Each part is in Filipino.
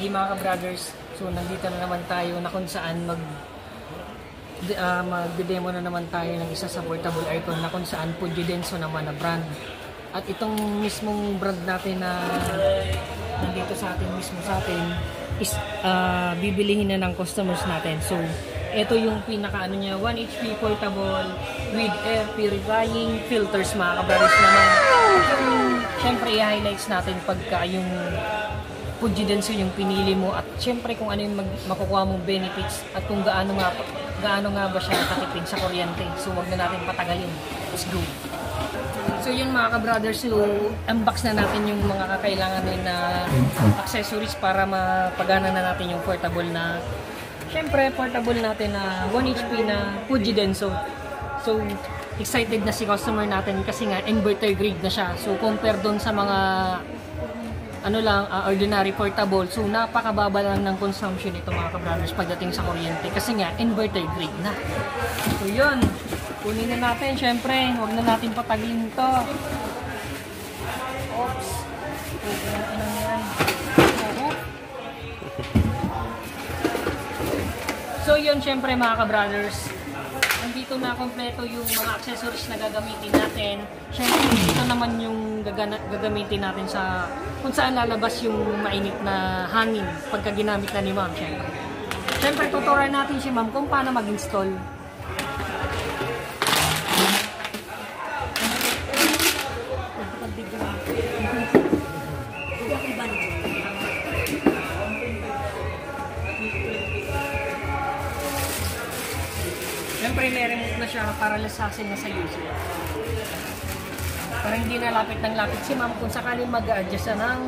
Okay mga ka-brothers, so nandito na naman tayo na kung saan magde-demo na naman tayo ng isa sa portable aircon na kung saan Pujidenso naman na brand. At itong mismong brand natin na nandito sa atin is bibilihin na ng customers natin. So ito yung pinaka ano niya, 1 HP portable with air purifying filters mga ka-brothers naman. Siyempre i-highlights natin pagka yung Pujidenso yung pinili mo at siyempre kung ano yung makukuha mong benefits at kung gaano nga ba siya katipid sa kuryente. So wag na natin patagalin. Let's go! So yun mga ka-brothers, so unbox na natin yung mga kakailangan na accessories para mapagana na natin yung portable na siyempre portable natin na 1 HP na Pujidenso. So excited na si customer natin kasi nga inverter grade na siya. So compare doon sa mga ordinary portable. So napakababa lang ng consumption nito mga ka-brothers pagdating sa kuryente kasi nga inverter grade na. So yun, kunin na natin syempre, huwag na natin pataglin to. Oops. So yun syempre mga ka-brothers, dito na kompleto yung mga accessories na gagamitin natin. Siyempre, dito naman yung gagamitin natin sa kung saan lalabas yung mainit na hangin pagka ginamit na ni ma'am. Siyempre, tuturuan natin si ma'am kung paano mag-install. Siyempre, may remote na siya para lasasin na sa user. Para hindi na lapit ng lapit si ma'am kung sakaling mag-a-adjust ng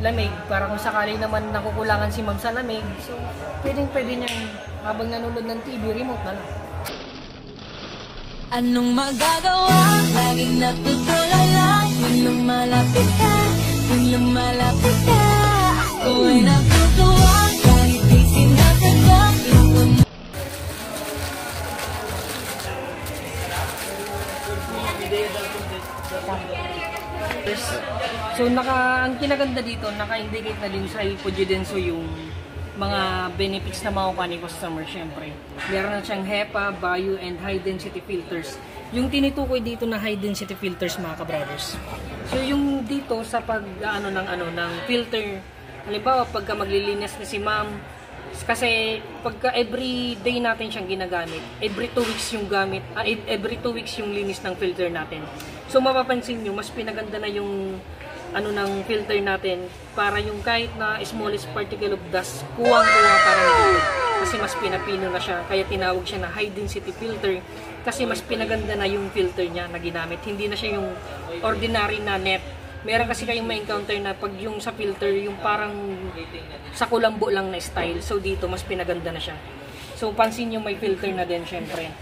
lamig. Para kung sakaling naman nakukulangan si ma'am sa lamig. So, pwede niyang habang nanonood ng TV, remote na lang. Anong magagawa? Laging natutulala. Kung lumalapit ka, kung lumalapit ka, ako ay natutuwa. Kahit di sinasagot, So ang kinaganda dito, naka-indicate na din sa Pujidenso yung mga benefits na makukuha ni customer syempre. Meron na siyang HEPA, Bio, and high density filters. Yung tinitukoy dito na high density filters mga ka-brothers. So yung dito sa ng filter, halimbawa pagka maglilinis na si ma'am, kasi pagka every day natin siyang ginagamit, every 2 weeks yung every 2 weeks yung linis ng filter natin. So mapapansin nyo, mas pinaganda na yung ng filter natin para yung kahit na smallest particle of dust, kuwang-kuwa para dito. Kasi mas pinapino na siya, kaya tinawag siya na high density filter kasi mas pinaganda na yung filter niya na ginamit. Hindi na siya yung ordinary na net. Meron kasi kayong ma-encounter na pag yung sa filter, yung parang sa kulambo lang na style. So dito, mas pinaganda na siya. So pansin nyo may filter na din syempre.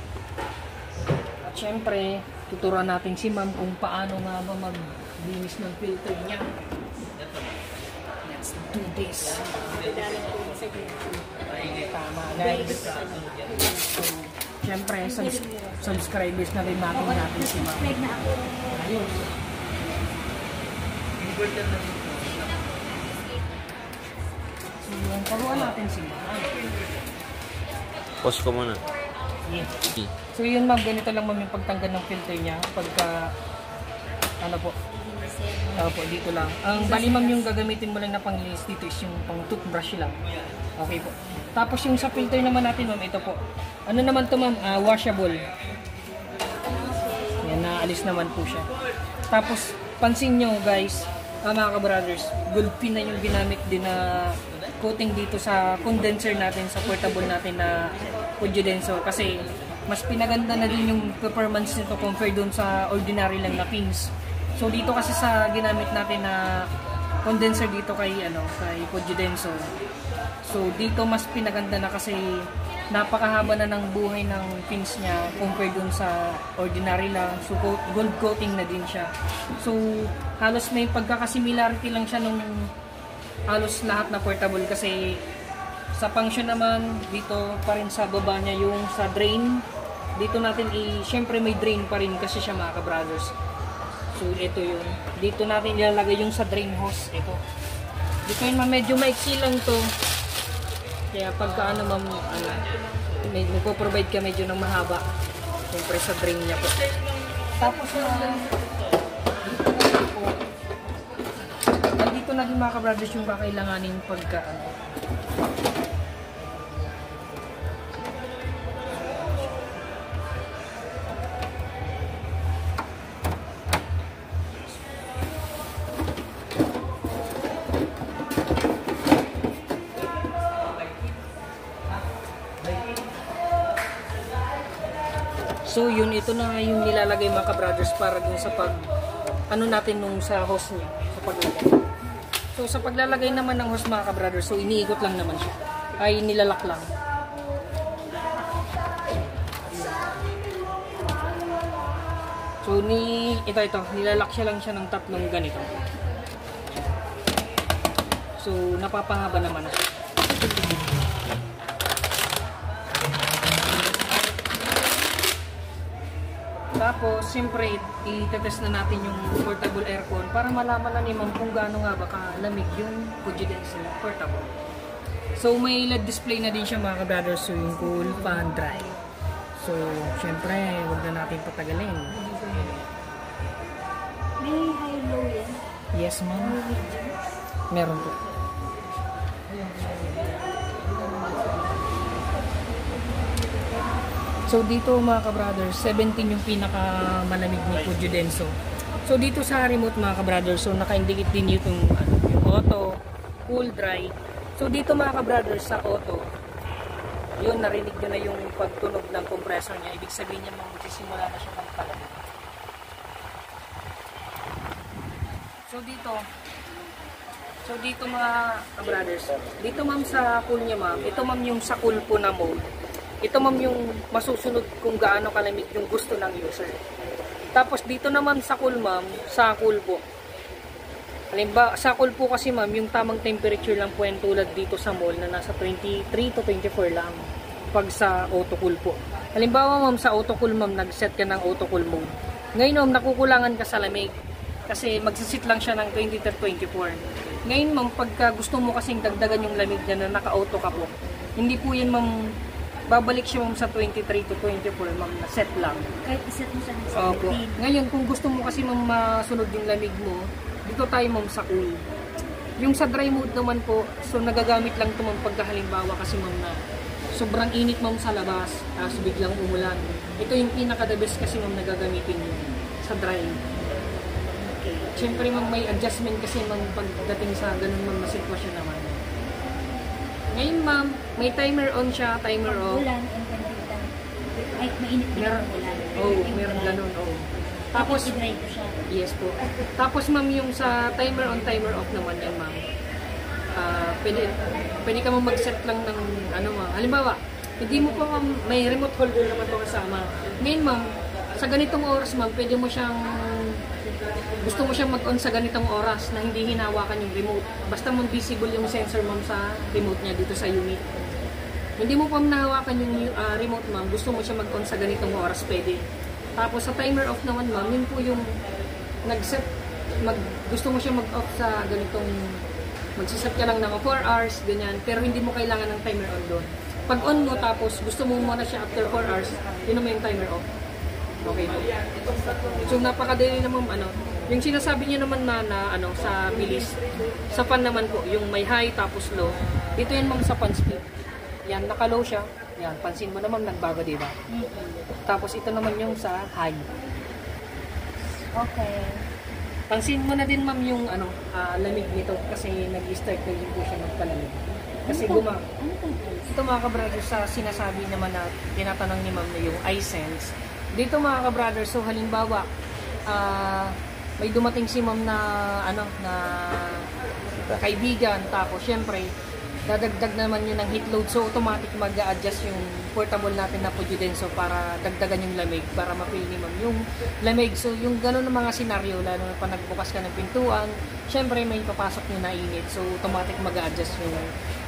At syempre, tuturuan natin si ma'am kung paano nga ba maglinis ng filter niya. Let's do this. Tama guys. So, syempre, subscribers na rin natin si ma'am. Ayos. So, yung paruan natin si ma'am. Pause ko muna. Yeah. So yun ma'am, ganito lang ma'am yung pagtanggal ng filter niya pagka dito lang. Ang bali ma'am yung gagamitin mo lang na panglinis dito is yung pang toothbrush lang. Okay po. Tapos yung sa filter naman natin ma'am, ito po. Ano naman to ma'am? Washable. Yan, naalis naman po siya. Tapos pansin nyo guys, mga ka-brothers, gold pin na yung ginamit din na coating dito sa condenser natin, sa portable natin na Pujidenso kasi mas pinaganda na din yung performance nito compare dun sa ordinary lang na pins. So dito kasi sa ginamit natin na condenser dito kay Pujidenso. So dito mas pinaganda na kasi napakahaba na ng buhay ng pins niya compare dun sa ordinary lang. So gold coating na din siya. So halos may pagkakasimilarity lang siya nung halos lahat na portable kasi sa function naman dito pa rin sa baba niya yung sa drain. Dito natin syempre may drain pa rin kasi siya mga ka-brothers. So ito yun. Dito natin ilalagay yung sa drain hose. Ito. Dito yun ma'am, medyo maiksi lang to. Kaya pagka ano ma'am, magpo-provide ka medyo ng mahaba. Siyempre sa drain niya po. Tapos dito na din mga ka-brothers yung kakailanganin pagka ano. So yun, ito na yung nilalagay mga ka-brothers para dun sa ano natin nung sa hose niya, sa paglalagay. So sa paglalagay naman ng hose mga ka-brothers, so iniikot lang naman siya. Ay nilalak lang. So ito, nilalak siya lang siya ng tatlong ganito. So napapahaba naman siya. Tapos, siyempre, i-test na natin yung portable aircon para malaman na ni ma'am kung gaano nga ba kalamig yung Pujidenso portable. So, may LED display na din siya mga ka-brothers, so yung cool, fan, dry. So, siyempre, huwag na natin patagalin. May high-low yan? Yes, ma'am. Meron po. So dito mga ka-brothers, 17 yung pinaka malamig ni Pujidenso. So dito sa remote mga ka-brothers, so naka-indicate din yung auto, cool, dry. So dito mga ka-brothers sa auto, yun narinig nyo na yung pagtunog ng compressor niya. Ibig sabihin niya magsisimula na siya magpalamig. So dito mga ka-brothers, dito ma'am sa cool niya ma'am, ito ma'am yung sa cool po na mode. Ito ma'am yung masusunod kung gaano kalamig yung gusto ng user. Tapos dito naman sa cool ma'am, sa cool po. Halimbawa, sa cool po kasi ma'am, yung tamang temperature lang po yan tulad dito sa mall na nasa 23 to 24 lang. Pag sa auto cool po. Halimbawa ma'am, sa auto cool ma'am, nag-set ka ng auto cool mode. Ngayon ma'am, nakukulangan ka sa lamig. Kasi magsisit lang siya ng 20 to 24. Ngayon ma'am, pagka gusto mo kasing dagdagan yung lamig niya na naka-auto ka po, hindi po yan ma'am, babalik siya ma'am sa 23 to 24 ma'am na set lang. Kahit iset mo siya ng 17. Opo. Ngayon, kung gusto mo kasi ma'am masunod yung lamig mo, dito tayo ma'am sa cool. Yung sa dry mode naman po, so nagagamit lang ito ma'am pagka halimbawa kasi ma'am na sobrang init ma'am sa labas, tapos biglang umulan. Ito yung pinaka the best kasi ma'am nagagamitin yun sa dry. Okay. Siyempre ma'am may adjustment kasi ma'am pagdating sa ganun ma'am na sitwasyon naman. Ngayon ma'am, may timer on siya, timer off. Ulan, and then ay, mainit din ang ulan. Meron ganun, Tapos, i-dry ko siya. Yes po. Tapos ma'am, yung sa timer on, timer off naman yan ma'am. Pwede ka ma'am mag-set lang ng ano ma'am. Halimbawa, hindi mo pa ma'am, may remote holder naman ito kasama. Ngayon ma'am, sa ganitong oras ma'am, pwede mo siyang gusto mo siyang mag-on sa ganitong oras na hindi hinawakan yung remote. Basta mong visible yung sensor ma'am sa remote niya dito sa unit. Hindi mo pa nahawakan yung remote ma'am, gusto mo siya mag-on sa ganitong oras, pwede. Tapos sa timer off naman ma'am, yun po yung nag-set, gusto mo siya mag-off sa ganitong, magsiset ka lang ng 4 hours, ganyan, pero hindi mo kailangan ng timer on doon. Pag on mo tapos gusto mo muna siya after 4 hours, yun naman yung timer off. Okay po. So napakadali naman yung sinasabi niyo naman na ano sa bilis. Sa fan naman po, yung may high tapos low. Dito yan ma'am sa fan speed. Yan, naka-low siya. Yan, pansin mo naman nagbago, di ba? Tapos ito naman yung sa high. Okay. Pansin mo na din ma'am yung lamig nito kasi nag-start na din po siya magpalamig. Kasi ito mga ka-brothers, sa sinasabi naman na tinatanong ni ma'am na yung iSense. Dito mga ka-brothers, so halimbawa may dumating si ma'am na na kaibigan, tapos syempre dadagdag naman yun ng heat load, so automatic mag-a-adjust yung portable natin na Pujidenso para dagdagan yung lamig, para ma-feel ni ma'am yung lamig. So yung gano'n ng mga senaryo, lalo na pa nagbukas ka ng pintuan, syempre may papasok nyo na init, so automatic mag-a-adjust yung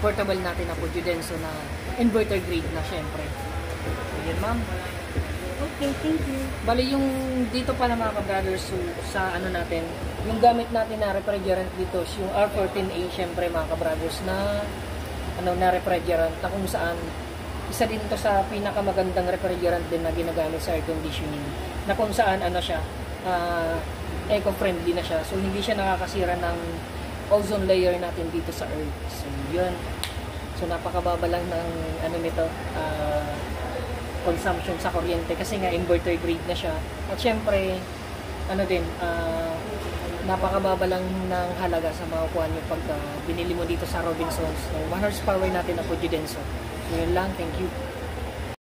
portable natin na Pujidenso na inverter grade na syempre. So yun ma'am. Okay, thank you. Bali yung dito pa na mga ka-brothers, so, sa ano natin, yung gamit natin na refrigerant dito is yung R14A syempre mga ka-brothers na na refrigerant na kung saan isa din to sa pinakamagandang refrigerant din na ginagamit sa air conditioning na kung saan siya eco-friendly na siya, so hindi siya nakakasira ng ozone layer natin dito sa earth. So yun, so napakababa lang ng nito consumption sa kuryente kasi nga inverter grade na siya. At syempre, napakababa lang ng halaga sa makukuha nyo pag binili mo dito sa Robinsons. So, 1 horsepower natin na Pujidenso. So, yun lang. Thank you.